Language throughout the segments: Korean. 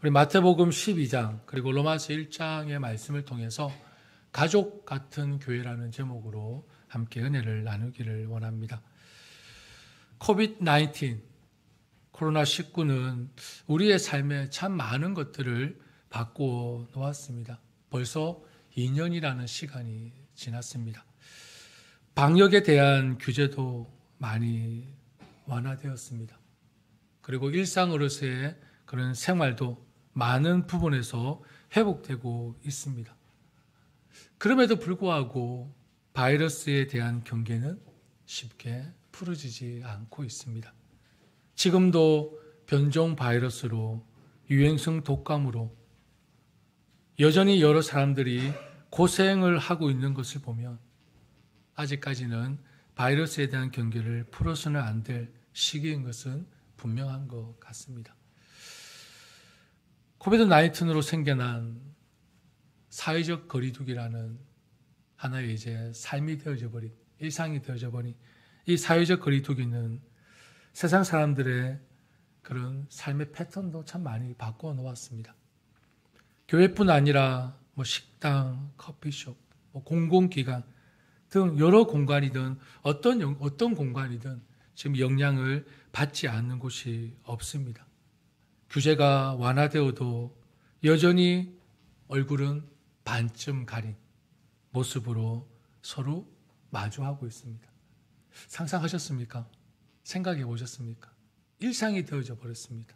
우리 마태복음 12장 그리고 로마서 1장의 말씀을 통해서 가족 같은 교회라는 제목으로 함께 은혜를 나누기를 원합니다. 코비드-19, 코로나19는 우리의 삶에 참 많은 것들을 바꾸어 놓았습니다. 벌써 2년이라는 시간이 지났습니다. 방역에 대한 규제도 많이 완화되었습니다. 그리고 일상으로서의 그런 생활도 많은 부분에서 회복되고 있습니다. 그럼에도 불구하고 바이러스에 대한 경계는 쉽게 풀어지지 않고 있습니다. 지금도 변종 바이러스로 유행성 독감으로 여전히 여러 사람들이 고생을 하고 있는 것을 보면 아직까지는 바이러스에 대한 경계를 풀어서는 안 될 시기인 것은 분명한 것 같습니다. 코비드-19으로 생겨난 사회적 거리두기라는 하나의 이제 삶이 되어져 버린, 일상이 되어져 버린 이 사회적 거리두기는 세상 사람들의 그런 삶의 패턴도 참 많이 바꿔 놓았습니다. 교회뿐 아니라 식당, 커피숍, 공공기관 등 여러 공간이든 어떤 공간이든 지금 영향을 받지 않는 곳이 없습니다. 규제가 완화되어도 여전히 얼굴은 반쯤 가린 모습으로 서로 마주하고 있습니다. 상상하셨습니까? 생각해 보셨습니까? 일상이 되어져 버렸습니다.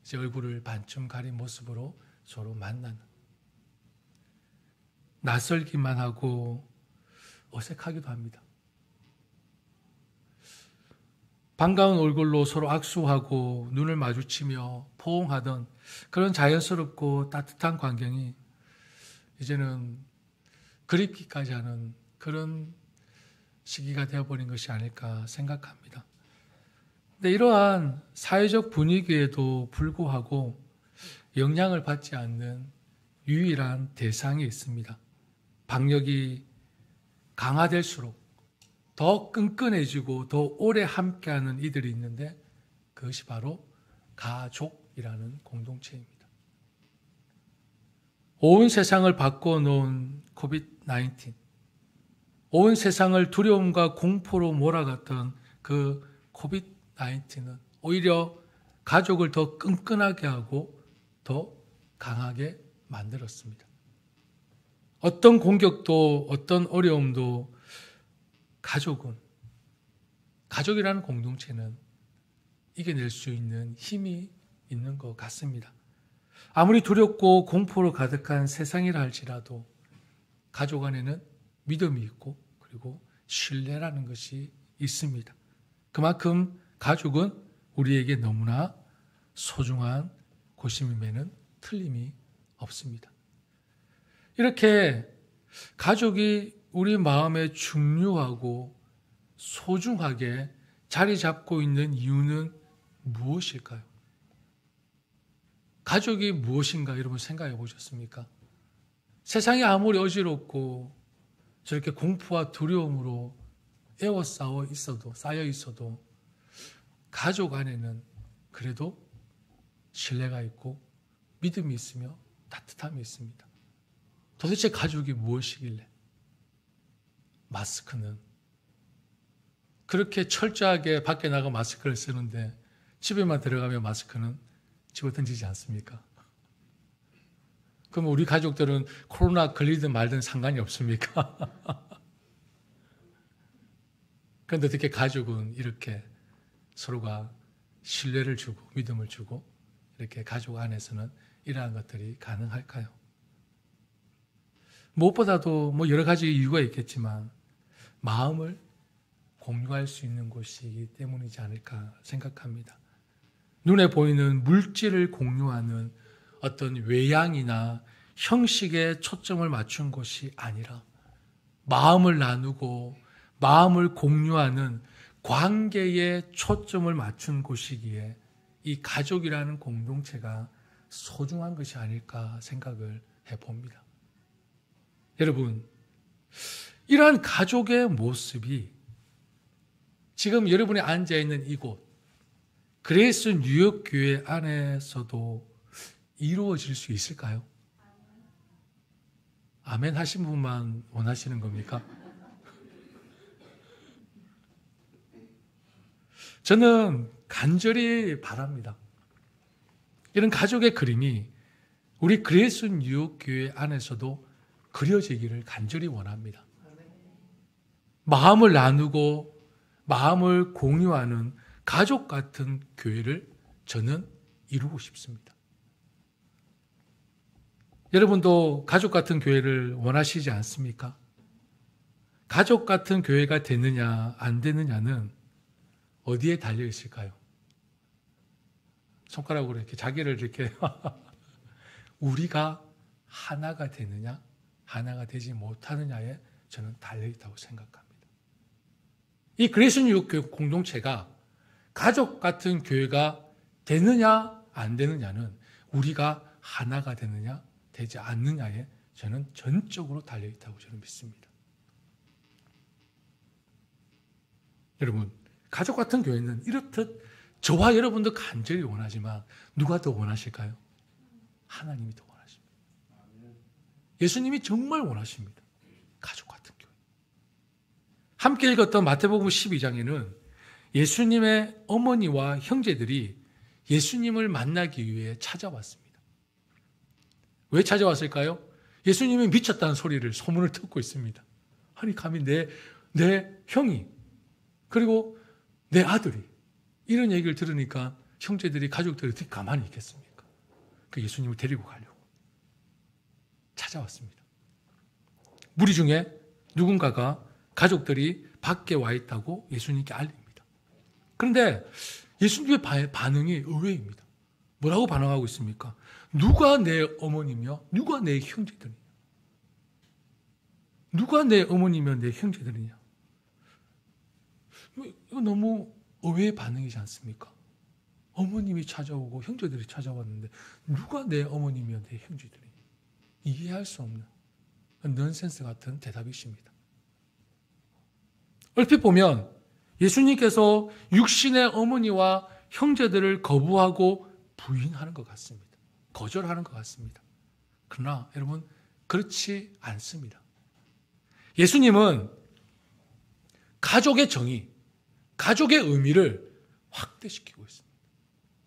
이제 얼굴을 반쯤 가린 모습으로 서로 만나는, 낯설기만 하고 어색하기도 합니다. 반가운 얼굴로 서로 악수하고 눈을 마주치며 포옹하던 그런 자연스럽고 따뜻한 광경이 이제는 그립기까지 하는 그런 시기가 되어버린 것이 아닐까 생각합니다. 근데 이러한 사회적 분위기에도 불구하고 영향을 받지 않는 유일한 대상이 있습니다. 방역이 강화될수록 더 끈끈해지고 더 오래 함께하는 이들이 있는데 그것이 바로 가족이라는 공동체입니다. 온 세상을 바꿔놓은 코비드-19, 온 세상을 두려움과 공포로 몰아갔던 그 코비드-19는 오히려 가족을 더 끈끈하게 하고 더 강하게 만들었습니다. 어떤 공격도 어떤 어려움도 가족이라는 공동체는 이겨낼 수 있는 힘이 있는 것 같습니다. 아무리 두렵고 공포로 가득한 세상이라 할지라도 가족 안에는 믿음이 있고 그리고 신뢰라는 것이 있습니다. 그만큼 가족은 우리에게 너무나 소중한 곳임에는 틀림이 없습니다. 이렇게 가족이 우리 마음에 중요하고 소중하게 자리 잡고 있는 이유는 무엇일까요? 가족이 무엇인가 여러분 생각해 보셨습니까? 세상이 아무리 어지럽고 저렇게 공포와 두려움으로 쌓여 있어도 가족 안에는 그래도 신뢰가 있고 믿음이 있으며 따뜻함이 있습니다. 도대체 가족이 무엇이길래 마스크는 그렇게 철저하게 밖에 나가 마스크를 쓰는데 집에만 들어가면 마스크는 집어 던지지 않습니까? 그럼 우리 가족들은 코로나 걸리든 말든 상관이 없습니까? 그런데 어떻게 가족은 이렇게 서로가 신뢰를 주고 믿음을 주고 이렇게 가족 안에서는 이러한 것들이 가능할까요? 무엇보다도 여러 가지 이유가 있겠지만 마음을 공유할 수 있는 곳이기 때문이지 않을까 생각합니다. 눈에 보이는 물질을 공유하는 어떤 외양이나 형식에 초점을 맞춘 것이 아니라 마음을 나누고 마음을 공유하는 관계에 초점을 맞춘 곳이기에 이 가족이라는 공동체가 소중한 것이 아닐까 생각을 해봅니다. 여러분, 이러한 가족의 모습이 지금 여러분이 앉아있는 이곳, 그레이스 뉴욕 교회 안에서도 이루어질 수 있을까요? 아멘 하신 분만 원하시는 겁니까? 저는 간절히 바랍니다. 이런 가족의 그림이 우리 그레이스 뉴욕교회 안에서도 그려지기를 간절히 원합니다. 마음을 나누고 마음을 공유하는 가족 같은 교회를 저는 이루고 싶습니다. 여러분도 가족 같은 교회를 원하시지 않습니까? 가족 같은 교회가 되느냐 안 되느냐는 어디에 달려 있을까요? 손가락으로 이렇게 자기를 이렇게 우리가 하나가 되느냐 하나가 되지 못하느냐에 저는 달려 있다고 생각합니다. 이 그레이스 뉴욕교회 공동체가 가족 같은 교회가 되느냐 안 되느냐는 우리가 하나가 되느냐 되지 않느냐에 저는 전적으로 달려 있다고 저는 믿습니다. 여러분, 가족 같은 교회는 이렇듯 저와 여러분도 간절히 원하지만 누가 더 원하실까요? 하나님이 더 원하십니다. 예수님이 정말 원하십니다. 가족 같은 교회. 함께 읽었던 마태복음 12장에는 예수님의 어머니와 형제들이 예수님을 만나기 위해 찾아왔습니다. 왜 찾아왔을까요? 예수님이 미쳤다는 소리를 소문을 듣고 있습니다. 아니 감히 내 형이 그리고 내 아들이 이런 얘기를 들으니까 형제들이 가족들이 어떻게 가만히 있겠습니까? 그 예수님을 데리고 가려고 찾아왔습니다. 무리 중에 누군가가 가족들이 밖에 와 있다고 예수님께 알립니다. 그런데 예수님의 반응이 의외입니다. 뭐라고 반응하고 있습니까? 누가 내 어머니며 누가 내 형제들이냐? 누가 내 어머니며 내 형제들이냐? 이거 너무 의외의 반응이지 않습니까? 어머님이 찾아오고 형제들이 찾아왔는데 누가 내 어머니며 내 형제들이냐? 이해할 수 없는 넌센스 같은 대답이십니다. 얼핏 보면 예수님께서 육신의 어머니와 형제들을 거부하고 부인하는 것 같습니다. 거절하는 것 같습니다. 그러나 여러분 그렇지 않습니다. 예수님은 가족의 정의, 가족의 의미를 확대시키고 있습니다.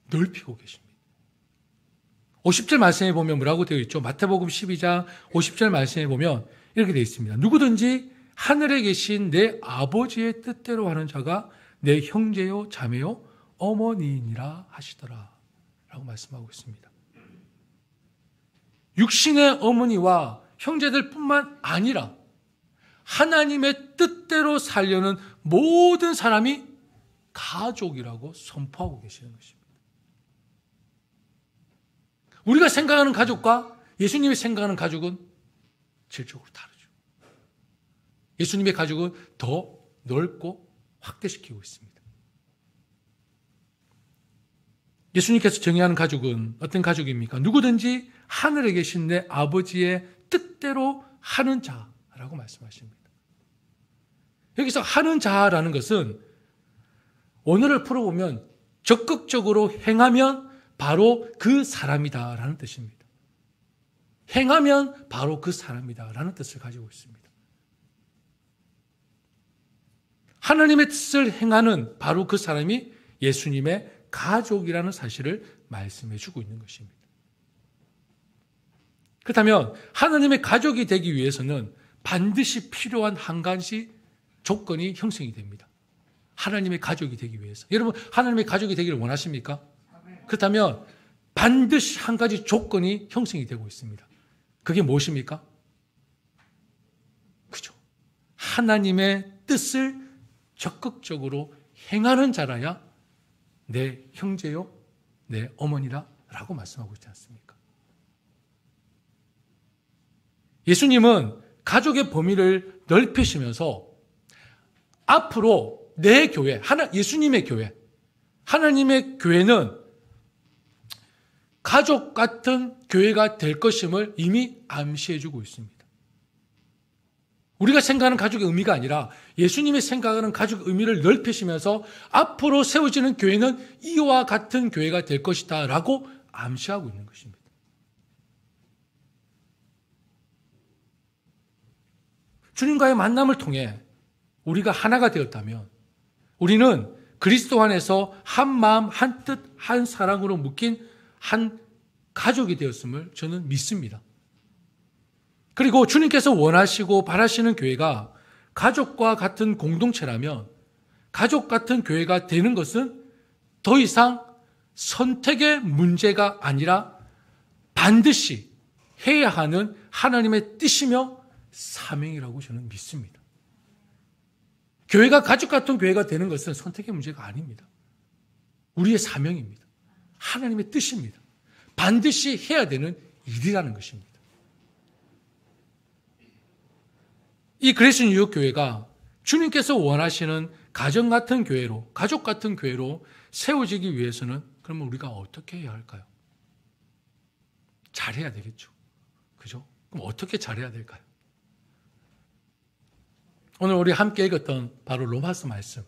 넓히고 계십니다. 50절 말씀에 보면 뭐라고 되어 있죠? 마태복음 12장 50절 말씀에 보면 이렇게 되어 있습니다. 누구든지 하늘에 계신 내 아버지의 뜻대로 하는 자가 내 형제요 자매요 어머니이니라 하시더라 라고 말씀하고 있습니다. 육신의 어머니와 형제들 뿐만 아니라 하나님의 뜻대로 살려는 모든 사람이 가족이라고 선포하고 계시는 것입니다. 우리가 생각하는 가족과 예수님이 생각하는 가족은 질적으로 다르죠. 예수님의 가족은 더 넓고 확대시키고 있습니다. 예수님께서 정의하는 가족은 어떤 가족입니까? 누구든지 하늘에 계신 내 아버지의 뜻대로 하는 자라고 말씀하십니다. 여기서 하는 자라는 것은 원어를 풀어보면 적극적으로 행하면 바로 그 사람이다라는 뜻입니다. 행하면 바로 그 사람이다라는 뜻을 가지고 있습니다. 하나님의 뜻을 행하는 바로 그 사람이 예수님의 가족이라는 사실을 말씀해 주고 있는 것입니다. 그렇다면 하나님의 가족이 되기 위해서는 반드시 필요한 한 가지 조건이 형성이 됩니다. 하나님의 가족이 되기 위해서. 여러분 하나님의 가족이 되기를 원하십니까? 그렇다면 반드시 한 가지 조건이 형성이 되고 있습니다. 그게 무엇입니까? 그죠. 하나님의 뜻을 적극적으로 행하는 자라야 내 형제요, 내 어머니라 라고 말씀하고 있지 않습니까? 예수님은 가족의 범위를 넓히시면서 앞으로 내 교회, 예수님의 교회, 하나님의 교회는 가족 같은 교회가 될 것임을 이미 암시해주고 있습니다. 우리가 생각하는 가족의 의미가 아니라 예수님이 생각하는 가족의 의미를 넓히시면서 앞으로 세워지는 교회는 이와 같은 교회가 될 것이다 라고 암시하고 있는 것입니다. 주님과의 만남을 통해 우리가 하나가 되었다면 우리는 그리스도 안에서 한 마음, 한 뜻, 한 사랑으로 묶인 한 가족이 되었음을 저는 믿습니다. 그리고 주님께서 원하시고 바라시는 교회가 가족과 같은 공동체라면 가족 같은 교회가 되는 것은 더 이상 선택의 문제가 아니라 반드시 해야 하는 하나님의 뜻이며 사명이라고 저는 믿습니다. 교회가 가족 같은 교회가 되는 것은 선택의 문제가 아닙니다. 우리의 사명입니다. 하나님의 뜻입니다. 반드시 해야 되는 일이라는 것입니다. 이 그레이스 뉴욕 교회가 주님께서 원하시는 가정 같은 교회로, 가족 같은 교회로 세워지기 위해서는 그러면 우리가 어떻게 해야 할까요? 잘해야 되겠죠. 그죠? 그럼 어떻게 잘해야 될까요? 오늘 우리 함께 읽었던 바로 로마서 말씀.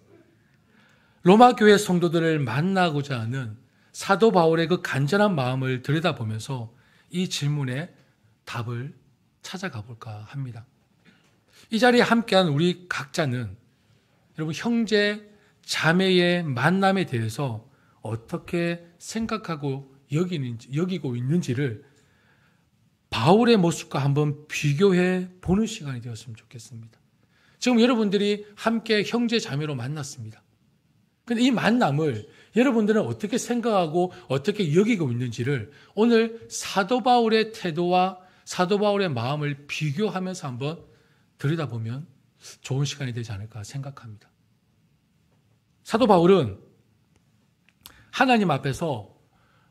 로마 교회 성도들을 만나고자 하는 사도 바울의 그 간절한 마음을 들여다보면서 이 질문에 답을 찾아가 볼까 합니다. 이 자리에 함께한 우리 각자는 여러분 형제, 자매의 만남에 대해서 어떻게 생각하고 여기고 있는지를 바울의 모습과 한번 비교해 보는 시간이 되었으면 좋겠습니다. 지금 여러분들이 함께 형제, 자매로 만났습니다. 근데 이 만남을 여러분들은 어떻게 생각하고 어떻게 여기고 있는지를 오늘 사도 바울의 태도와 사도 바울의 마음을 비교하면서 한번 들여다보면 좋은 시간이 되지 않을까 생각합니다. 사도 바울은 하나님 앞에서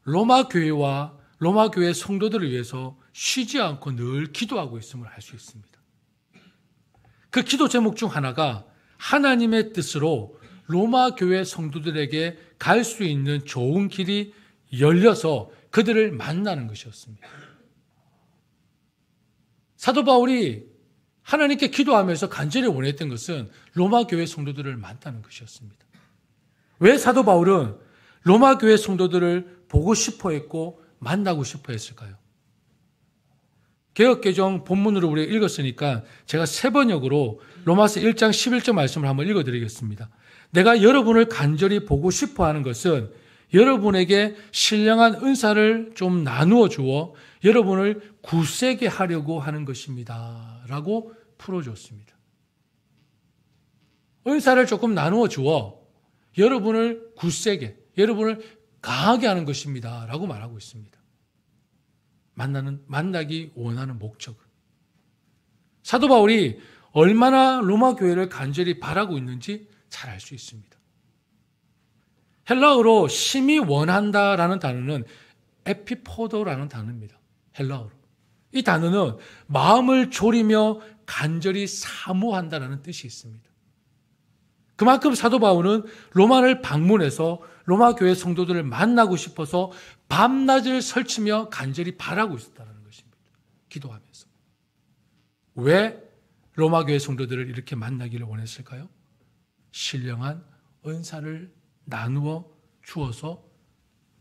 로마 교회와 로마 교회 성도들을 위해서 쉬지 않고 늘 기도하고 있음을 알 수 있습니다. 그 기도 제목 중 하나가 하나님의 뜻으로 로마 교회 성도들에게 갈 수 있는 좋은 길이 열려서 그들을 만나는 것이었습니다. 사도 바울이 하나님께 기도하면서 간절히 원했던 것은 로마 교회 성도들을 만나는 것이었습니다. 왜 사도 바울은 로마 교회 성도들을 보고 싶어 했고 만나고 싶어 했을까요? 개역개정 본문으로 우리가 읽었으니까 제가 세 번역으로 로마서 1장 11절 말씀을 한번 읽어드리겠습니다. 내가 여러분을 간절히 보고 싶어 하는 것은 여러분에게 신령한 은사를 좀 나누어 주어 여러분을 굳세게 하려고 하는 것입니다. 라고 풀어줬습니다. 은사를 조금 나누어 주어 여러분을 굳세게, 여러분을 강하게 하는 것입니다. 라고 말하고 있습니다. 만나기 원하는 목적은. 사도 바울이 얼마나 로마 교회를 간절히 바라고 있는지 잘 알 수 있습니다. 헬라어로 심히 원한다라는 단어는 에피포도라는 단어입니다. 헬라어로. 이 단어는 마음을 졸이며 간절히 사모한다라는 뜻이 있습니다. 그만큼 사도 바울은 로마를 방문해서 로마 교회 성도들을 만나고 싶어서 밤낮을 설치며 간절히 바라고 있었다는 것입니다. 기도하면서. 왜 로마 교회 성도들을 이렇게 만나기를 원했을까요? 신령한 은사를 나누어 주어서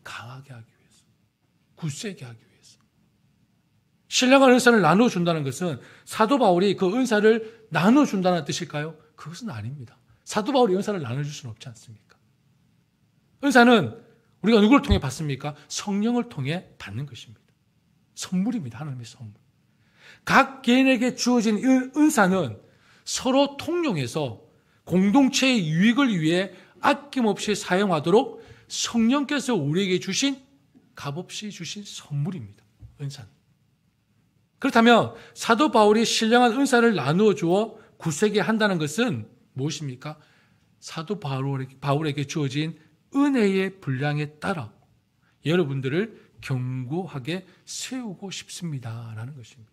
강하게 하기 위해서, 굳세게 하기 위해서. 신령한 은사를 나누어 준다는 것은 사도 바울이 그 은사를 나누어 준다는 뜻일까요? 그것은 아닙니다. 사도 바울이 은사를 나눠줄 수는 없지 않습니까? 은사는 우리가 누구를 통해 받습니까? 성령을 통해 받는 것입니다. 선물입니다. 하나님의 선물. 각 개인에게 주어진 은사는 서로 통용해서 공동체의 유익을 위해 아낌없이 사용하도록 성령께서 우리에게 주신 값없이 주신 선물입니다. 은사는. 그렇다면 사도 바울이 신령한 은사를 나누어 주어 굳세게 한다는 것은 무엇입니까? 사도 바울에게 주어진 은혜의 분량에 따라 여러분들을 견고하게 세우고 싶습니다라는 것입니다.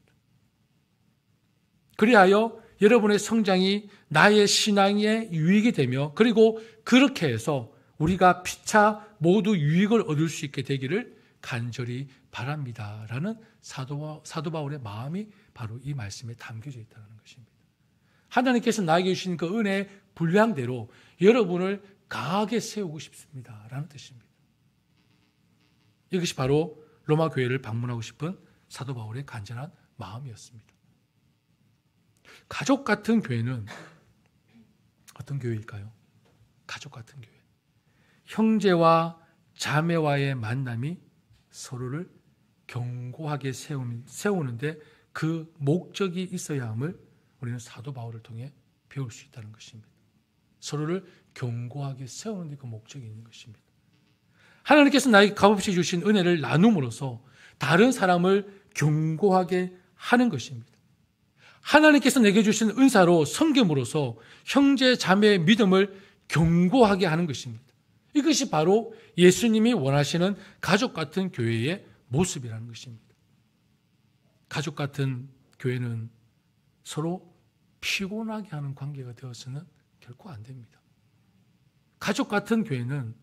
그리하여 여러분의 성장이 나의 신앙에 유익이 되며 그리고 그렇게 해서 우리가 피차 모두 유익을 얻을 수 있게 되기를 간절히 바랍니다라는 사도 바울의 마음이 바로 이 말씀에 담겨져 있다는 것입니다. 하나님께서 나에게 주신 그 은혜의 분량대로 여러분을 강하게 세우고 싶습니다라는 뜻입니다. 이것이 바로 로마 교회를 방문하고 싶은 사도 바울의 간절한 마음이었습니다. 가족 같은 교회는 어떤 교회일까요? 가족 같은 교회. 형제와 자매와의 만남이 서로를 견고하게 세우는데 그 목적이 있어야 함을 우리는 사도 바울을 통해 배울 수 있다는 것입니다. 서로를 견고하게 세우는 데 그 목적이 있는 것입니다. 하나님께서 나에게 값없이 주신 은혜를 나눔으로써 다른 사람을 견고하게 하는 것입니다. 하나님께서 내게 주신 은사로 섬김으로써 형제 자매의 믿음을 견고하게 하는 것입니다. 이것이 바로 예수님이 원하시는 가족 같은 교회의 모습이라는 것입니다. 가족 같은 교회는 서로 피곤하게 하는 관계가 되어서는 결코 안 됩니다. 가족 같은 교회는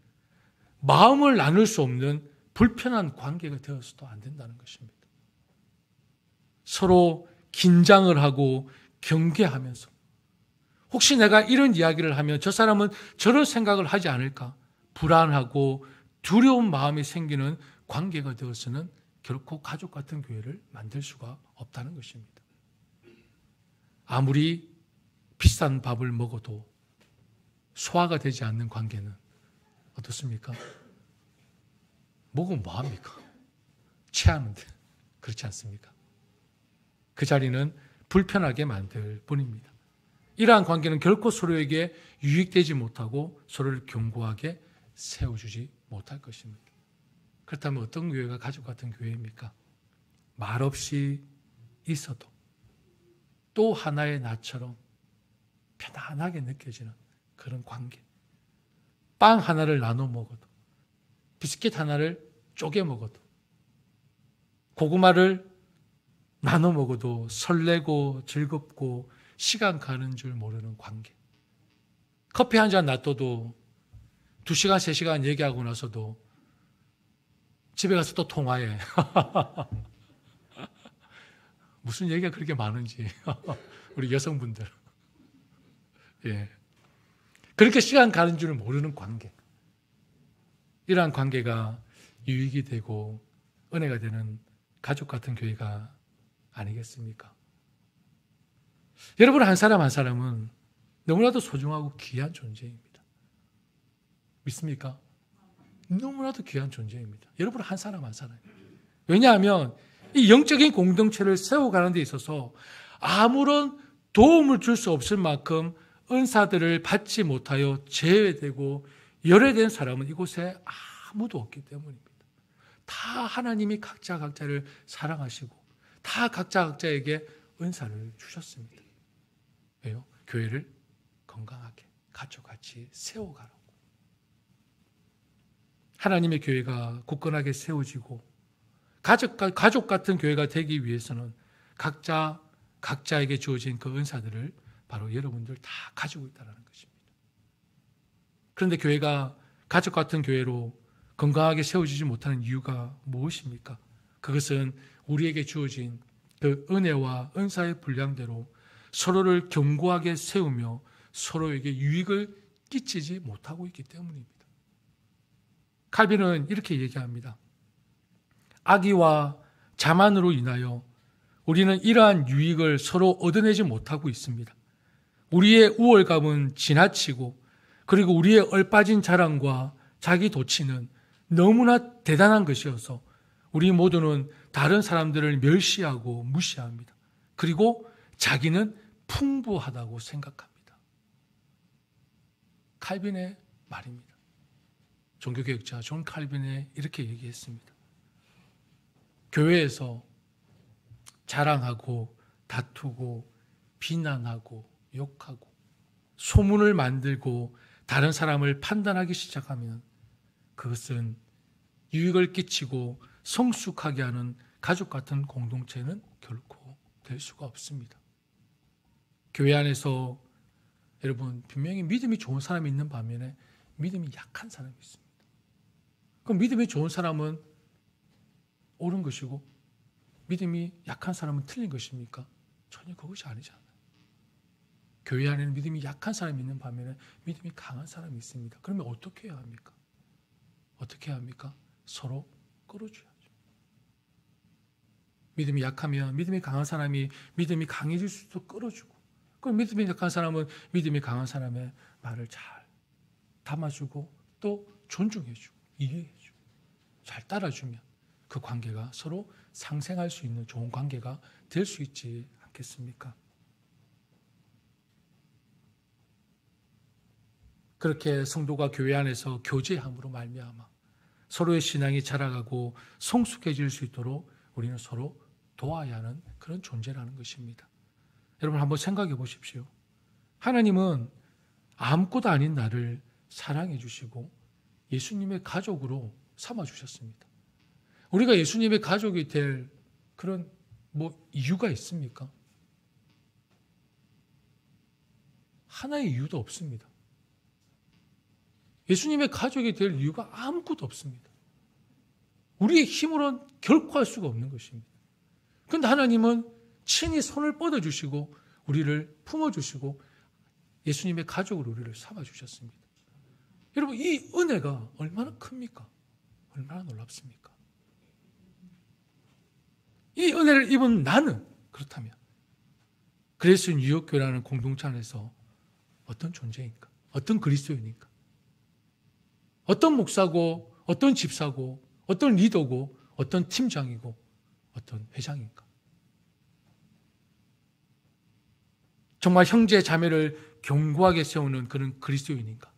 마음을 나눌 수 없는 불편한 관계가 되어서도 안 된다는 것입니다. 서로 긴장을 하고 경계하면서 혹시 내가 이런 이야기를 하면 저 사람은 저런 생각을 하지 않을까 불안하고 두려운 마음이 생기는 관계가 되어서는 결코 가족 같은 교회를 만들 수가 없다는 것입니다. 아무리 비싼 밥을 먹어도 소화가 되지 않는 관계는 어떻습니까? 먹으면 뭐합니까? 체하는데. 그렇지 않습니까? 그 자리는 불편하게 만들 뿐입니다. 이러한 관계는 결코 서로에게 유익되지 못하고 서로를 견고하게 세워주지 못할 것입니다. 그렇다면 어떤 교회가 가족 같은 교회입니까? 말없이 있어도 또 하나의 나처럼 편안하게 느껴지는 그런 관계. 빵 하나를 나눠 먹어도, 비스킷 하나를 쪼개 먹어도, 고구마를 나눠 먹어도 설레고 즐겁고 시간 가는 줄 모르는 관계. 커피 한 잔 놔둬도 2시간, 3시간 얘기하고 나서도 집에 가서 또 통화해. 무슨 얘기가 그렇게 많은지. 우리 여성분들. 예. 그렇게 시간 가는 줄 모르는 관계. 이러한 관계가 유익이 되고 은혜가 되는 가족 같은 교회가 아니겠습니까? 여러분 한 사람 한 사람은 너무나도 소중하고 귀한 존재입니다. 믿습니까? 너무나도 귀한 존재입니다. 여러분 한 사람 한 사람. 왜냐하면 이 영적인 공동체를 세워가는 데 있어서 아무런 도움을 줄 수 없을 만큼 은사들을 받지 못하여 제외되고 열애된 사람은 이곳에 아무도 없기 때문입니다. 다 하나님이 각자 각자를 사랑하시고 다 각자 각자에게 은사를 주셨습니다. 왜요? 교회를 건강하게 가족같이 세워가라고. 하나님의 교회가 굳건하게 세워지고 가족 같은 교회가 되기 위해서는 각자에게 주어진 그 은사들을 바로 여러분들 다 가지고 있다는 것입니다. 그런데 교회가 가족 같은 교회로 건강하게 세워지지 못하는 이유가 무엇입니까? 그것은 우리에게 주어진 그 은혜와 은사의 분량대로 서로를 견고하게 세우며 서로에게 유익을 끼치지 못하고 있기 때문입니다. 칼빈은 이렇게 얘기합니다. 악의와 자만으로 인하여 우리는 이러한 유익을 서로 얻어내지 못하고 있습니다. 우리의 우월감은 지나치고 그리고 우리의 얼빠진 자랑과 자기 도취는 너무나 대단한 것이어서 우리 모두는 다른 사람들을 멸시하고 무시합니다. 그리고 자기는 풍부하다고 생각합니다. 칼빈의 말입니다. 종교개혁자 존 칼빈이 이렇게 얘기했습니다. 교회에서 자랑하고 다투고 비난하고 욕하고 소문을 만들고 다른 사람을 판단하기 시작하면 그것은 유익을 끼치고 성숙하게 하는 가족 같은 공동체는 결코 될 수가 없습니다. 교회 안에서 여러분 분명히 믿음이 좋은 사람이 있는 반면에 믿음이 약한 사람이 있습니다. 그럼 믿음이 좋은 사람은 옳은 것이고 믿음이 약한 사람은 틀린 것입니까? 전혀 그것이 아니잖아요. 교회 안에는 믿음이 약한 사람이 있는 반면에 믿음이 강한 사람이 있습니다. 그러면 어떻게 해야 합니까? 어떻게 해야 합니까? 서로 끌어줘야죠. 믿음이 약하면 믿음이 강한 사람이 믿음이 강해질 수 있도록 끌어주고 그 믿음이 약한 사람은 믿음이 강한 사람의 말을 잘 담아주고 또 존중해주고 이해해주고 잘 따라주면 그 관계가 서로 상생할 수 있는 좋은 관계가 될 수 있지 않겠습니까? 그렇게 성도가 교회 안에서 교제함으로 말미암아 서로의 신앙이 자라가고 성숙해질 수 있도록 우리는 서로 도와야 하는 그런 존재라는 것입니다. 여러분 한번 생각해 보십시오. 하나님은 아무것도 아닌 나를 사랑해 주시고 예수님의 가족으로 삼아 주셨습니다. 우리가 예수님의 가족이 될 그런 이유가 있습니까? 하나의 이유도 없습니다. 예수님의 가족이 될 이유가 아무것도 없습니다. 우리의 힘으로는 결코 할 수가 없는 것입니다. 그런데 하나님은 친히 손을 뻗어주시고 우리를 품어주시고 예수님의 가족으로 우리를 삼아주셨습니다. 여러분 이 은혜가 얼마나 큽니까? 얼마나 놀랍습니까? 이 은혜를 입은 나는 그렇다면 그래서 뉴욕교회라는 공동체 안에서 어떤 존재인가? 어떤 그리스도인인가? 어떤 목사고 어떤 집사고 어떤 리더고 어떤 팀장이고 어떤 회장인가? 정말 형제 자매를 견고하게 세우는 그런 그리스도인인가?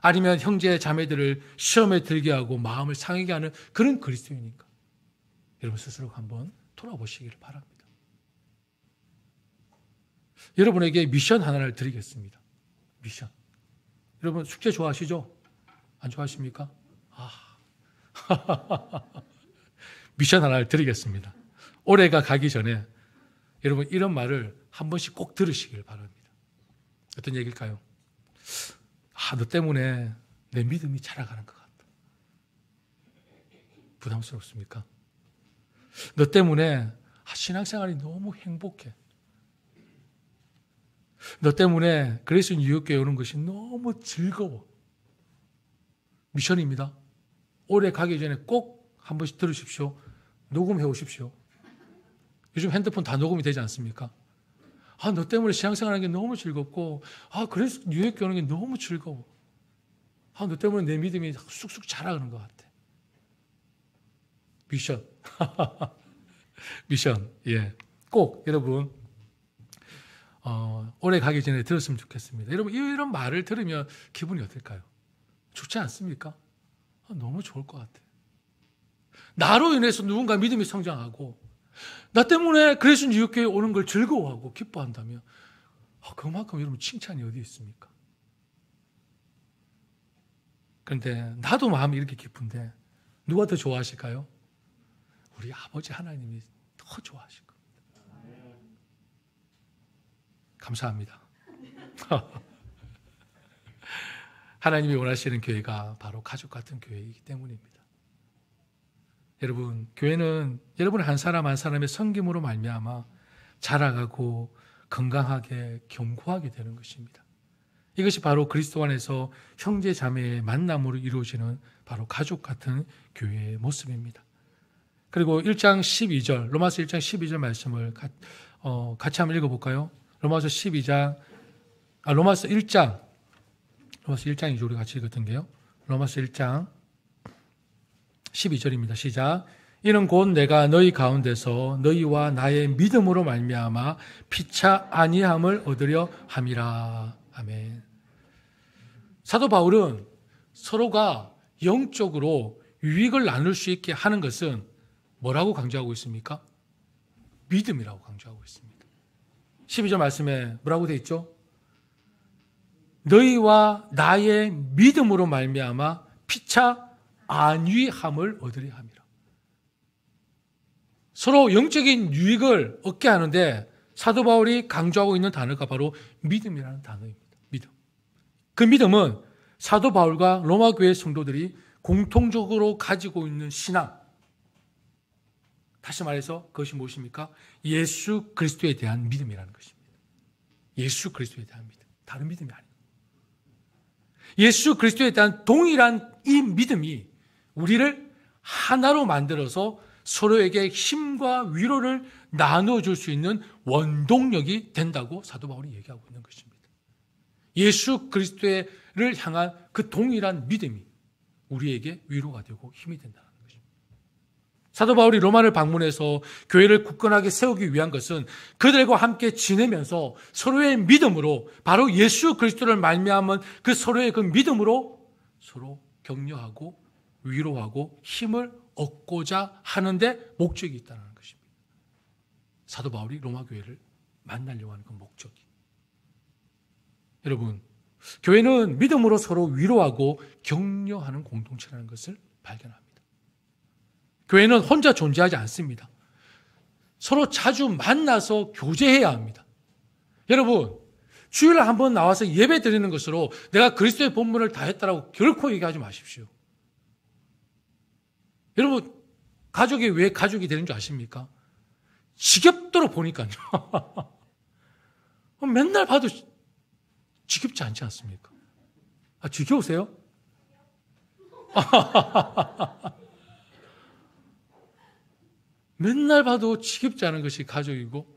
아니면 형제 자매들을 시험에 들게 하고 마음을 상하게 하는 그런 그리스도인인가? 여러분 스스로 한번 돌아보시기를 바랍니다. 여러분에게 미션 하나를 드리겠습니다. 미션. 여러분 숙제 좋아하시죠? 안 좋아하십니까? 미션 하나를 드리겠습니다. 올해가 가기 전에 여러분 이런 말을 한 번씩 꼭 들으시길 바랍니다. 어떤 얘기일까요? 너 때문에 내 믿음이 자라가는 것 같다. 부담스럽습니까? 너 때문에 신앙생활이 너무 행복해. 너 때문에 그래서 뉴욕교회 오는 것이 너무 즐거워. 미션입니다. 올해 가기 전에 꼭 한 번씩 들으십시오. 녹음해 오십시오. 요즘 핸드폰 다 녹음이 되지 않습니까? 너 때문에 신앙생활하는 게 너무 즐겁고 그래서 뉴욕교회 오는 게 너무 즐거워. 너 때문에 내 믿음이 쑥쑥 자라가는 것 같아. 미션. 미션. 예. 꼭 여러분 올해 가기 전에 들었으면 좋겠습니다. 여러분 이런 말을 들으면 기분이 어떨까요? 좋지 않습니까? 너무 좋을 것 같아요. 나로 인해서 누군가 믿음이 성장하고 나 때문에 그래서 뉴욕교회에 오는 걸 즐거워하고 기뻐한다면 그만큼 여러분 칭찬이 어디 있습니까? 그런데 나도 마음이 이렇게 기쁜데 누가 더 좋아하실까요? 우리 아버지 하나님이 더 좋아하실 겁니다. 감사합니다. 하나님이 원하시는 교회가 바로 가족 같은 교회이기 때문입니다. 여러분, 교회는 여러분 한 사람 한 사람의 섬김으로 말미암아 자라가고 건강하게 견고하게 되는 것입니다. 이것이 바로 그리스도 안에서 형제 자매의 만남으로 이루어지는 바로 가족 같은 교회의 모습입니다. 그리고 1장 12절, 로마서 1장 12절 말씀을 같이 한번 읽어볼까요? 로마서 1장 1장이죠. 우리 같이 읽었던 게요. 로마서 1장 12절입니다. 시작. 이는 곧 내가 너희 가운데서 너희와 나의 믿음으로 말미암아 피차 아니함을 얻으려 함이라. 아멘. 사도 바울은 서로가 영적으로 유익을 나눌 수 있게 하는 것은 뭐라고 강조하고 있습니까? 믿음이라고 강조하고 있습니다. 12절 말씀에 뭐라고 되어 있죠? 너희와 나의 믿음으로 말미암아 피차 안위함을 얻으려 함이라. 서로 영적인 유익을 얻게 하는데 사도 바울이 강조하고 있는 단어가 바로 믿음이라는 단어입니다. 믿음. 그 믿음은 사도 바울과 로마 교회 성도들이 공통적으로 가지고 있는 신앙. 다시 말해서 그것이 무엇입니까? 예수 그리스도에 대한 믿음이라는 것입니다. 예수 그리스도에 대한 믿음. 다른 믿음이 아니에요. 예수 그리스도에 대한 동일한 이 믿음이 우리를 하나로 만들어서 서로에게 힘과 위로를 나누어줄 수 있는 원동력이 된다고 사도 바울이 얘기하고 있는 것입니다. 예수 그리스도를 향한 그 동일한 믿음이 우리에게 위로가 되고 힘이 된다는 것입니다. 사도 바울이 로마를 방문해서 교회를 굳건하게 세우기 위한 것은 그들과 함께 지내면서 서로의 믿음으로, 바로 예수 그리스도를 말미암은 그 서로의 그 믿음으로 서로 격려하고 위로하고 힘을 얻고자 하는데 목적이 있다는 것입니다. 사도 바울이 로마 교회를 만나려고 하는 그 목적이. 여러분, 교회는 믿음으로 서로 위로하고 격려하는 공동체라는 것을 발견합니다. 교회는 혼자 존재하지 않습니다. 서로 자주 만나서 교제해야 합니다. 여러분, 주일에 한번 나와서 예배 드리는 것으로 내가 그리스도의 본분을 다했다라고 결코 얘기하지 마십시오. 여러분, 가족이 왜 가족이 되는 줄 아십니까? 지겹도록 보니까요. 맨날 봐도 지겹지 않지 않습니까? 지겨우세요? 맨날 봐도 지겹지 않은 것이 가족이고,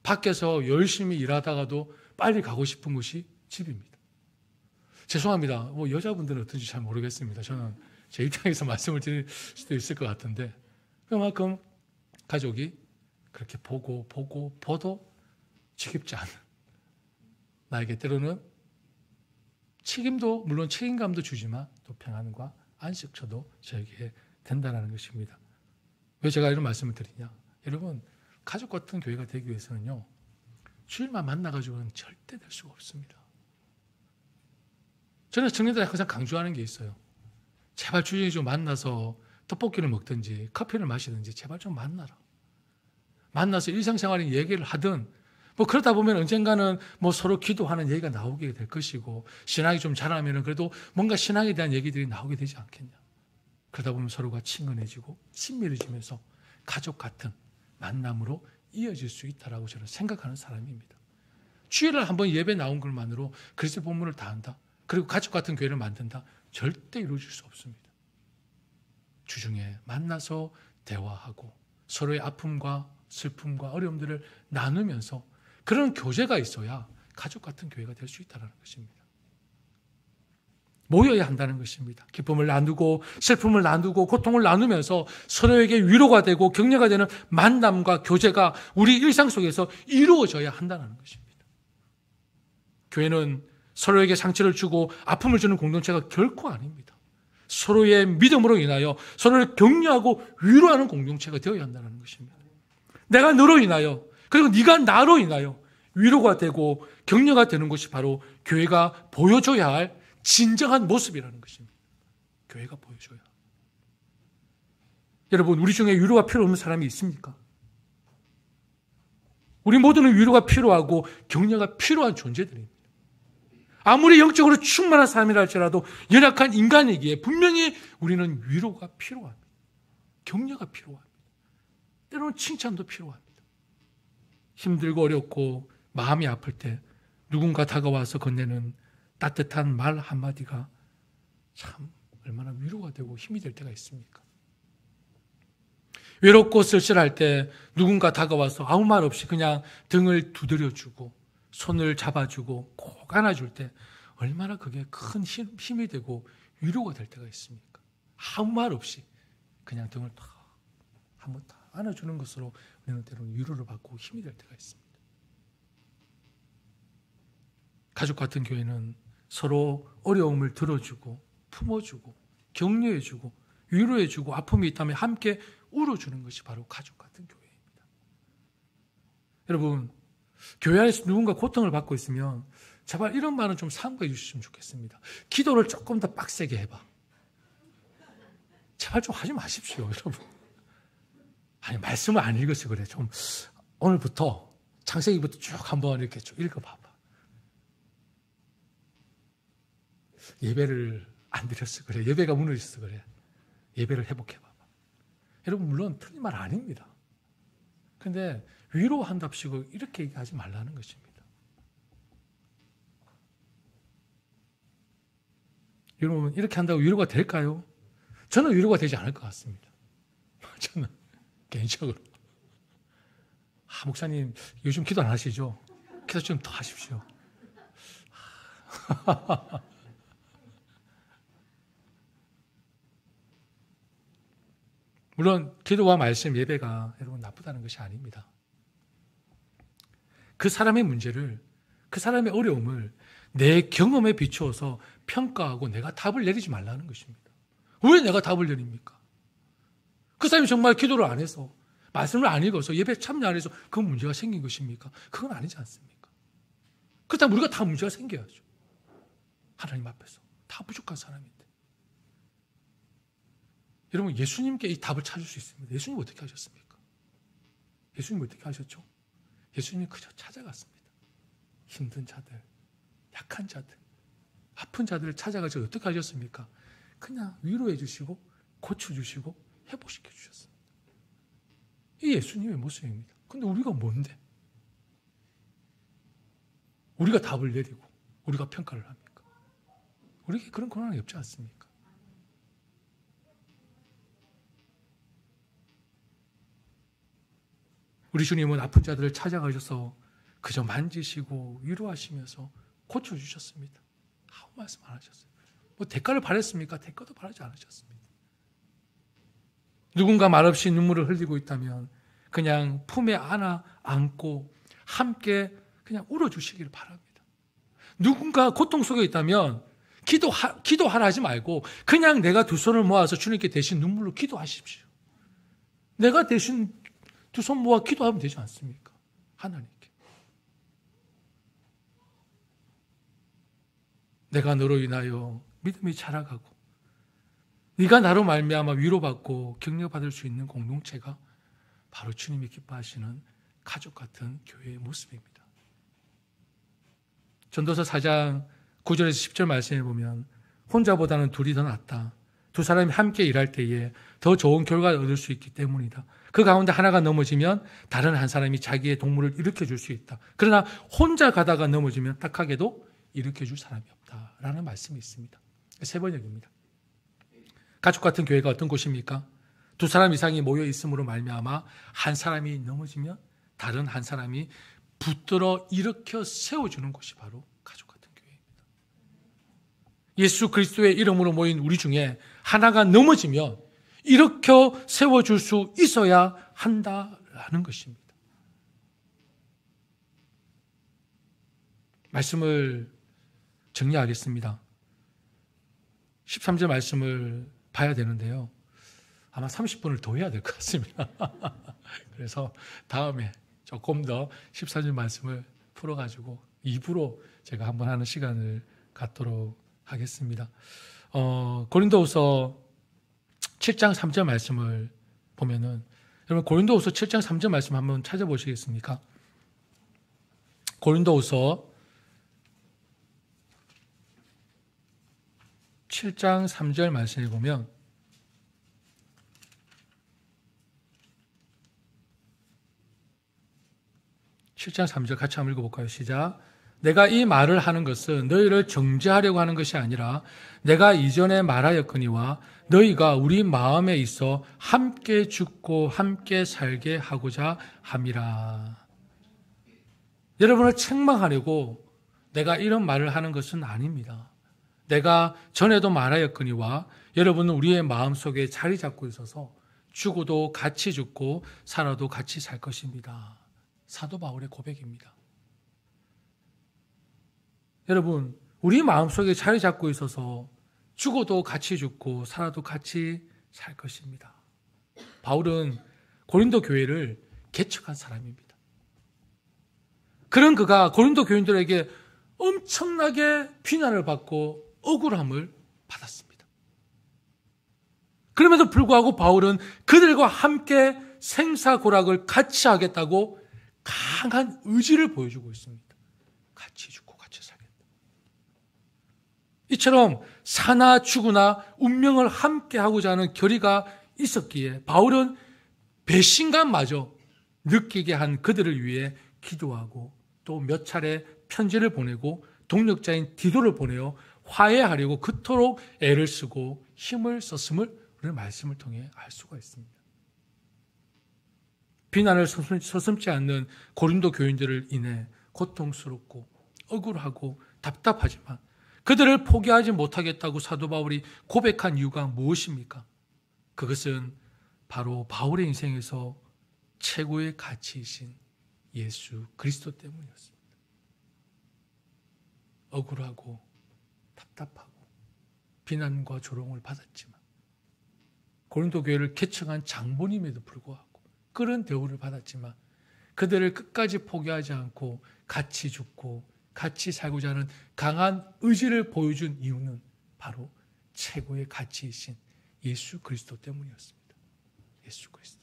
밖에서 열심히 일하다가도 빨리 가고 싶은 것이 집입니다. 죄송합니다. 여자분들은 어떤지 잘 모르겠습니다. 저는 제 입장에서 말씀을 드릴 수도 있을 것 같은데, 그만큼 가족이 그렇게 보도 지겹지 않은, 나에게 때로는 책임도, 물론 책임감도 주지만 또 평안과 안식처도 저에게 된다는 것입니다. 왜 제가 이런 말씀을 드리냐? 여러분, 가족 같은 교회가 되기 위해서는요, 주일만 만나가지고는 절대 될 수가 없습니다. 저는 청년들한테 항상 강조하는 게 있어요. 제발 주일에 좀 만나서 떡볶이를 먹든지 커피를 마시든지 제발 좀 만나라. 만나서 일상생활의 얘기를 하든, 그러다 보면 언젠가는 서로 기도하는 얘기가 나오게 될 것이고, 신앙이 좀 자라면 그래도 뭔가 신앙에 대한 얘기들이 나오게 되지 않겠냐. 그러다 보면 서로가 친근해지고 친밀해지면서 가족 같은 만남으로 이어질 수 있다라고 저는 생각하는 사람입니다. 주일에 한번 예배 나온 것만으로 그리스도의 본분을 다한다, 그리고 가족 같은 교회를 만든다, 절대 이루어질 수 없습니다. 주중에 만나서 대화하고 서로의 아픔과 슬픔과 어려움들을 나누면서 그런 교제가 있어야 가족 같은 교회가 될 수 있다는 것입니다. 모여야 한다는 것입니다. 기쁨을 나누고 슬픔을 나누고 고통을 나누면서 서로에게 위로가 되고 격려가 되는 만남과 교제가 우리 일상 속에서 이루어져야 한다는 것입니다. 교회는 서로에게 상처를 주고 아픔을 주는 공동체가 결코 아닙니다. 서로의 믿음으로 인하여 서로를 격려하고 위로하는 공동체가 되어야 한다는 것입니다. 내가 너로 인하여, 그리고 네가 나로 인하여 위로가 되고 격려가 되는 것이 바로 교회가 보여줘야 할 진정한 모습이라는 것입니다. 교회가 보여줘야. 여러분, 우리 중에 위로가 필요 없는 사람이 있습니까? 우리 모두는 위로가 필요하고 격려가 필요한 존재들입니다. 아무리 영적으로 충만한 사람이라 할지라도 연약한 인간이기에 분명히 우리는 위로가 필요합니다. 격려가 필요합니다. 때로는 칭찬도 필요합니다. 힘들고 어렵고 마음이 아플 때 누군가 다가와서 건네는 따뜻한 말 한마디가 참 얼마나 위로가 되고 힘이 될 때가 있습니까? 외롭고 쓸쓸할 때 누군가 다가와서 아무 말 없이 그냥 등을 두드려주고 손을 잡아주고 꼭 안아줄 때 얼마나 그게 큰 힘이 되고 위로가 될 때가 있습니까? 아무 말 없이 그냥 등을 한번 딱 안아주는 것으로 우리는 때로는 위로를 받고 힘이 될 때가 있습니다. 가족 같은 교회는 서로 어려움을 들어주고 품어주고 격려해주고 위로해주고 아픔이 있다면 함께 울어주는 것이 바로 가족 같은 교회입니다. 여러분, 교회 안에서 누군가 고통을 받고 있으면 제발 이런 말은 좀 삼가해 주시면 좋겠습니다. 기도를 조금 더 빡세게 해봐. 제발 좀 하지 마십시오, 여러분. 아니, 말씀을 안 읽어서 그래. 좀 오늘부터 창세기부터 쭉 한번 이렇게 쭉 읽어봐봐. 예배를 안 드렸어 그래. 예배가 무너졌어 그래. 예배를 회복해봐봐. 여러분, 물론 틀린 말 아닙니다. 근데 위로한답시고 이렇게 얘기하지 말라는 것입니다. 여러분, 이렇게 한다고 위로가 될까요? 저는 위로가 되지 않을 것 같습니다. 저는 개인적으로 목사님 요즘 기도 안 하시죠? 기도 좀 더 하십시오. 물론 기도와 말씀, 예배가 여러분 나쁘다는 것이 아닙니다. 그 사람의 문제를, 그 사람의 어려움을 내 경험에 비추어서 평가하고 내가 답을 내리지 말라는 것입니다. 왜 내가 답을 내립니까? 그 사람이 정말 기도를 안 해서, 말씀을 안 읽어서, 예배 참여 안 해서 그 문제가 생긴 것입니까? 그건 아니지 않습니까? 그렇다면 우리가 다 문제가 생겨야죠. 하나님 앞에서. 다 부족한 사람인데. 여러분, 예수님께 이 답을 찾을 수 있습니다. 예수님 어떻게 하셨습니까? 예수님 어떻게 하셨죠? 예수님이 그저 찾아갔습니다. 힘든 자들, 약한 자들, 아픈 자들을 찾아가서 어떻게 하셨습니까? 그냥 위로해 주시고 고쳐주시고 회복시켜 주셨습니다. 이 예수님의 모습입니다. 근데 우리가 뭔데? 우리가 답을 내리고 우리가 평가를 합니까? 우리에게 그런 권한이 없지 않습니까? 우리 주님은 아픈 자들을 찾아가셔서 그저 만지시고 위로하시면서 고쳐주셨습니다. 아무 말씀 안 하셨어요. 뭐 대가를 바랬습니까? 대가도 바라지 않으셨습니다. 누군가 말없이 눈물을 흘리고 있다면 그냥 품에 안고 함께 그냥 울어주시기를 바랍니다. 누군가 고통 속에 있다면 기도하라 하지 말고 그냥 내가 두 손을 모아서 주님께 대신 눈물로 기도하십시오. 내가 대신 두 손 모아 기도하면 되지 않습니까? 하나님께. 내가 너로 인하여 믿음이 자라가고 네가 나로 말미암아 위로받고 격려받을 수 있는 공동체가 바로 주님이 기뻐하시는 가족 같은 교회의 모습입니다. 전도서 4장 9절에서 10절 말씀에 보면 혼자보다는 둘이 더 낫다. 두 사람이 함께 일할 때에 더 좋은 결과를 얻을 수 있기 때문이다. 그 가운데 하나가 넘어지면 다른 한 사람이 자기의 동물을 일으켜줄 수 있다. 그러나 혼자 가다가 넘어지면 딱하게도 일으켜줄 사람이 없다라는 말씀이 있습니다. 세 번역입니다. 가족 같은 교회가 어떤 곳입니까? 두 사람 이상이 모여 있음으로 말미암아 한 사람이 넘어지면 다른 한 사람이 붙들어 일으켜 세워주는 곳이 바로 가족 같은 교회입니다. 예수 그리스도의 이름으로 모인 우리 중에 하나가 넘어지면 일으켜 세워줄 수 있어야 한다라는 것입니다. 말씀을 정리하겠습니다. 13절 말씀을 봐야 되는데요. 아마 30분을 더 해야 될 것 같습니다. 그래서 다음에 조금 더 14절 말씀을 풀어가지고 2부로 제가 한번 하는 시간을 갖도록 하겠습니다. 고린도후서 7장 3절 말씀을 보면은 여러분 고린도후서 7장 3절 말씀 한번 찾아보시겠습니까? 고린도후서 7장 3절 말씀에 보면 (7장 3절) 같이 한번 읽어볼까요? 시작. 내가 이 말을 하는 것은 너희를 정죄하려고 하는 것이 아니라 내가 이전에 말하였거니와 너희가 우리 마음에 있어 함께 죽고 함께 살게 하고자 함이라. 여러분을 책망하려고 내가 이런 말을 하는 것은 아닙니다. 내가 전에도 말하였거니와 여러분은 우리의 마음속에 자리 잡고 있어서 죽어도 같이 죽고 살아도 같이 살 것입니다. 사도 바울의 고백입니다. 여러분, 우리 마음속에 자리 잡고 있어서 죽어도 같이 죽고 살아도 같이 살 것입니다. 바울은 고린도 교회를 개척한 사람입니다. 그런 그가 고린도 교인들에게 엄청나게 비난을 받고 억울함을 받았습니다. 그럼에도 불구하고 바울은 그들과 함께 생사고락을 같이 하겠다고 강한 의지를 보여주고 있습니다. 같이 죽고 같이 살겠다. 이처럼 사나 죽으나 운명을 함께 하고자 하는 결의가 있었기에 바울은 배신감마저 느끼게 한 그들을 위해 기도하고 또 몇 차례 편지를 보내고 동력자인 디도를 보내어 화해하려고 그토록 애를 쓰고 힘을 썼음을 오늘 말씀을 통해 알 수가 있습니다. 비난을 서슴지 않는 고린도 교인들을 인해 고통스럽고 억울하고 답답하지만 그들을 포기하지 못하겠다고 사도 바울이 고백한 이유가 무엇입니까? 그것은 바로 바울의 인생에서 최고의 가치이신 예수 그리스도 때문이었습니다. 억울하고 답답하고 비난과 조롱을 받았지만 고린도 교회를 개척한 장본임에도 불구하고 그런 대우를 받았지만 그들을 끝까지 포기하지 않고 같이 죽고 같이 살고자 하는 강한 의지를 보여준 이유는 바로 최고의 가치이신 예수 그리스도 때문이었습니다. 예수 그리스도.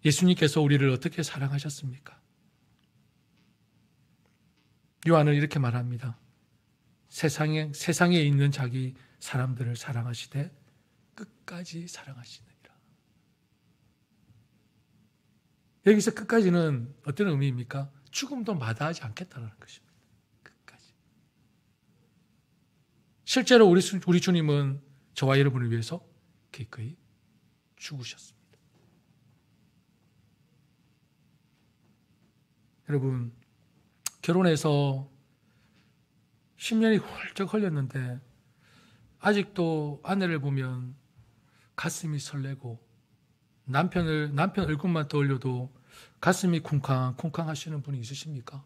예수님께서 우리를 어떻게 사랑하셨습니까? 요한은 이렇게 말합니다. 세상에 있는 자기 사람들을 사랑하시되 끝까지 사랑하시느니라. 여기서 끝까지는 어떤 의미입니까? 죽음도 마다하지 않겠다는 것입니다. 끝까지. 실제로 우리 주님은 저와 여러분을 위해서 기꺼이 죽으셨습니다. 여러분, 결혼해서 10년이 훌쩍 흘렸는데 아직도 아내를 보면 가슴이 설레고 남편 얼굴만 떠올려도 가슴이 쿵쾅쿵쾅 하시는 분이 있으십니까?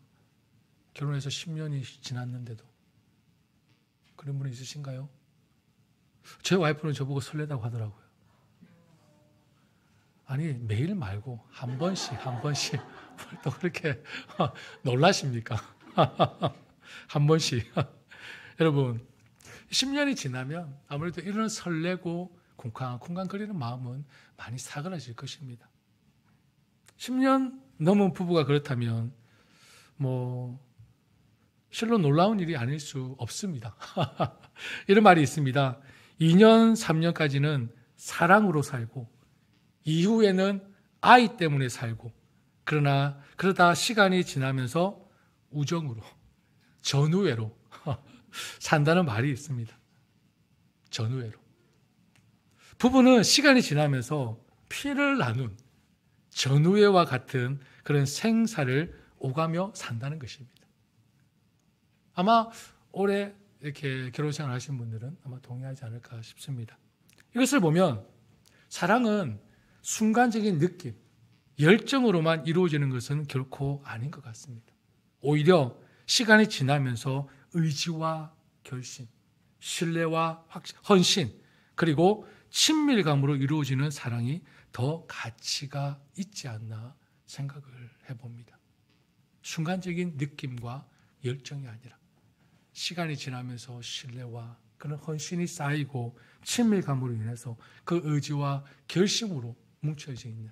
결혼해서 10년이 지났는데도 그런 분이 있으신가요? 제 와이프는 저보고 설레다고 하더라고요. 아니 매일 말고 한 번씩 또 그렇게 놀라십니까? 한 번씩. 여러분 10년이 지나면 아무래도 이런 설레고 쿵쾅쿵쾅거리는 마음은 많이 사그라질 것입니다. 10년 넘은 부부가 그렇다면 실로 놀라운 일이 아닐 수 없습니다. 이런 말이 있습니다. 2년, 3년까지는 사랑으로 살고 이후에는 아이 때문에 살고 그러다 시간이 지나면서 우정으로, 전우애로 산다는 말이 있습니다. 전우애로. 부부는 시간이 지나면서 피를 나눈 전우애와 같은 그런 생사를 오가며 산다는 것입니다. 아마 올해 이렇게 결혼생활 하신 분들은 아마 동의하지 않을까 싶습니다. 이것을 보면 사랑은 순간적인 느낌, 열정으로만 이루어지는 것은 결코 아닌 것 같습니다. 오히려 시간이 지나면서 의지와 결심, 신뢰와 헌신, 그리고 친밀감으로 이루어지는 사랑이 더 가치가 있지 않나 생각을 해봅니다. 순간적인 느낌과 열정이 아니라 시간이 지나면서 신뢰와 그런 헌신이 쌓이고 친밀감으로 인해서 그 의지와 결심으로 뭉쳐져 있는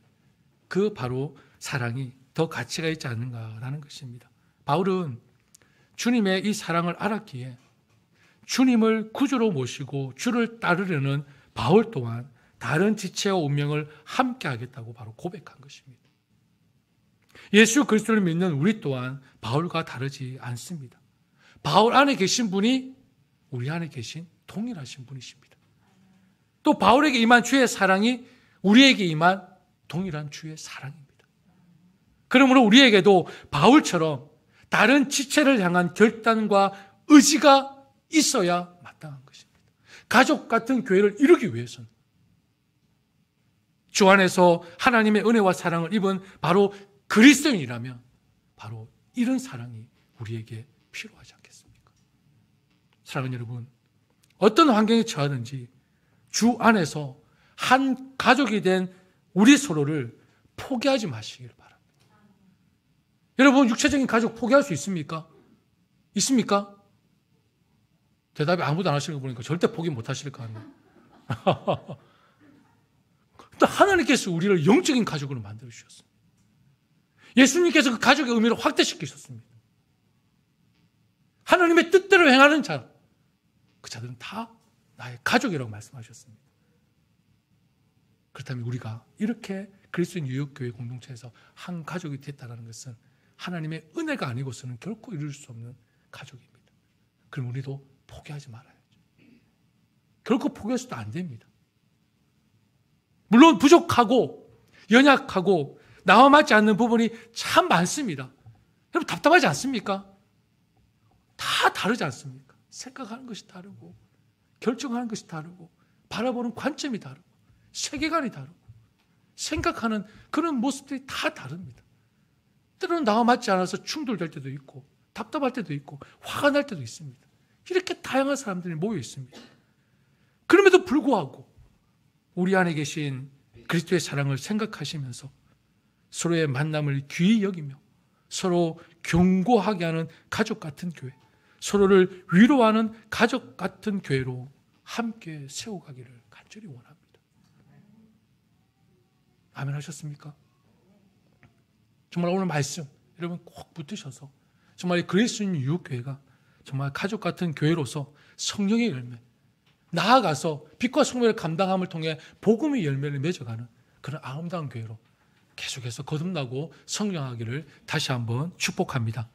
그 바로 사랑이 더 가치가 있지 않는가라는 것입니다. 바울은 주님의 이 사랑을 알았기에 주님을 구주로 모시고 주를 따르려는 바울 또한 다른 지체와 운명을 함께 하겠다고 바로 고백한 것입니다. 예수 그리스도를 믿는 우리 또한 바울과 다르지 않습니다. 바울 안에 계신 분이 우리 안에 계신 동일하신 분이십니다. 또 바울에게 임한 주의 사랑이 우리에게 임한 동일한 주의 사랑입니다. 그러므로 우리에게도 바울처럼 다른 지체를 향한 결단과 의지가 있어야 마땅한 것입니다. 가족 같은 교회를 이루기 위해서는 주 안에서 하나님의 은혜와 사랑을 입은 바로 그리스도인이라면 바로 이런 사랑이 우리에게 필요하지 않겠습니까? 사랑하는 여러분, 어떤 환경에 처하든지 주 안에서 한 가족이 된 우리 서로를 포기하지 마시길 바랍니다. 여러분, 육체적인 가족 포기할 수 있습니까? 있습니까? 대답이 아무도 안 하시는 거 보니까 절대 포기 못 하실 거 아니에요. 또 하나님께서 우리를 영적인 가족으로 만들어 주셨습니다. 예수님께서 그 가족의 의미를 확대시키셨습니다. 하나님의 뜻대로 행하는 자, 그 자들은 다 나의 가족이라고 말씀하셨습니다. 그렇다면 우리가 이렇게 그리스도인 뉴욕교회 공동체에서 한 가족이 됐다는 것은 하나님의 은혜가 아니고서는 결코 이룰 수 없는 가족입니다. 그럼 우리도 포기하지 말아야죠. 결코 포기해서도 안 됩니다. 물론 부족하고 연약하고 나와 맞지 않는 부분이 참 많습니다. 여러분 답답하지 않습니까? 다 다르지 않습니까? 생각하는 것이 다르고 결정하는 것이 다르고 바라보는 관점이 다르고 세계관이 다르고 생각하는 그런 모습들이 다 다릅니다. 때로는 나와 맞지 않아서 충돌될 때도 있고 답답할 때도 있고 화가 날 때도 있습니다. 이렇게 다양한 사람들이 모여 있습니다. 그럼에도 불구하고 우리 안에 계신 그리스도의 사랑을 생각하시면서 서로의 만남을 귀히 여기며 서로 견고하게 하는 가족 같은 교회, 서로를 위로하는 가족 같은 교회로 함께 세워가기를 간절히 원합니다. 아멘 하셨습니까? 정말 오늘 말씀 여러분 꼭 붙드셔서 정말 그리스도인 유혹교회가 정말 가족 같은 교회로서 성령의 열매, 나아가서 빛과 성령의 감당함을 통해 복음의 열매를 맺어가는 그런 아름다운 교회로 계속해서 거듭나고 성장하기를 다시 한번 축복합니다.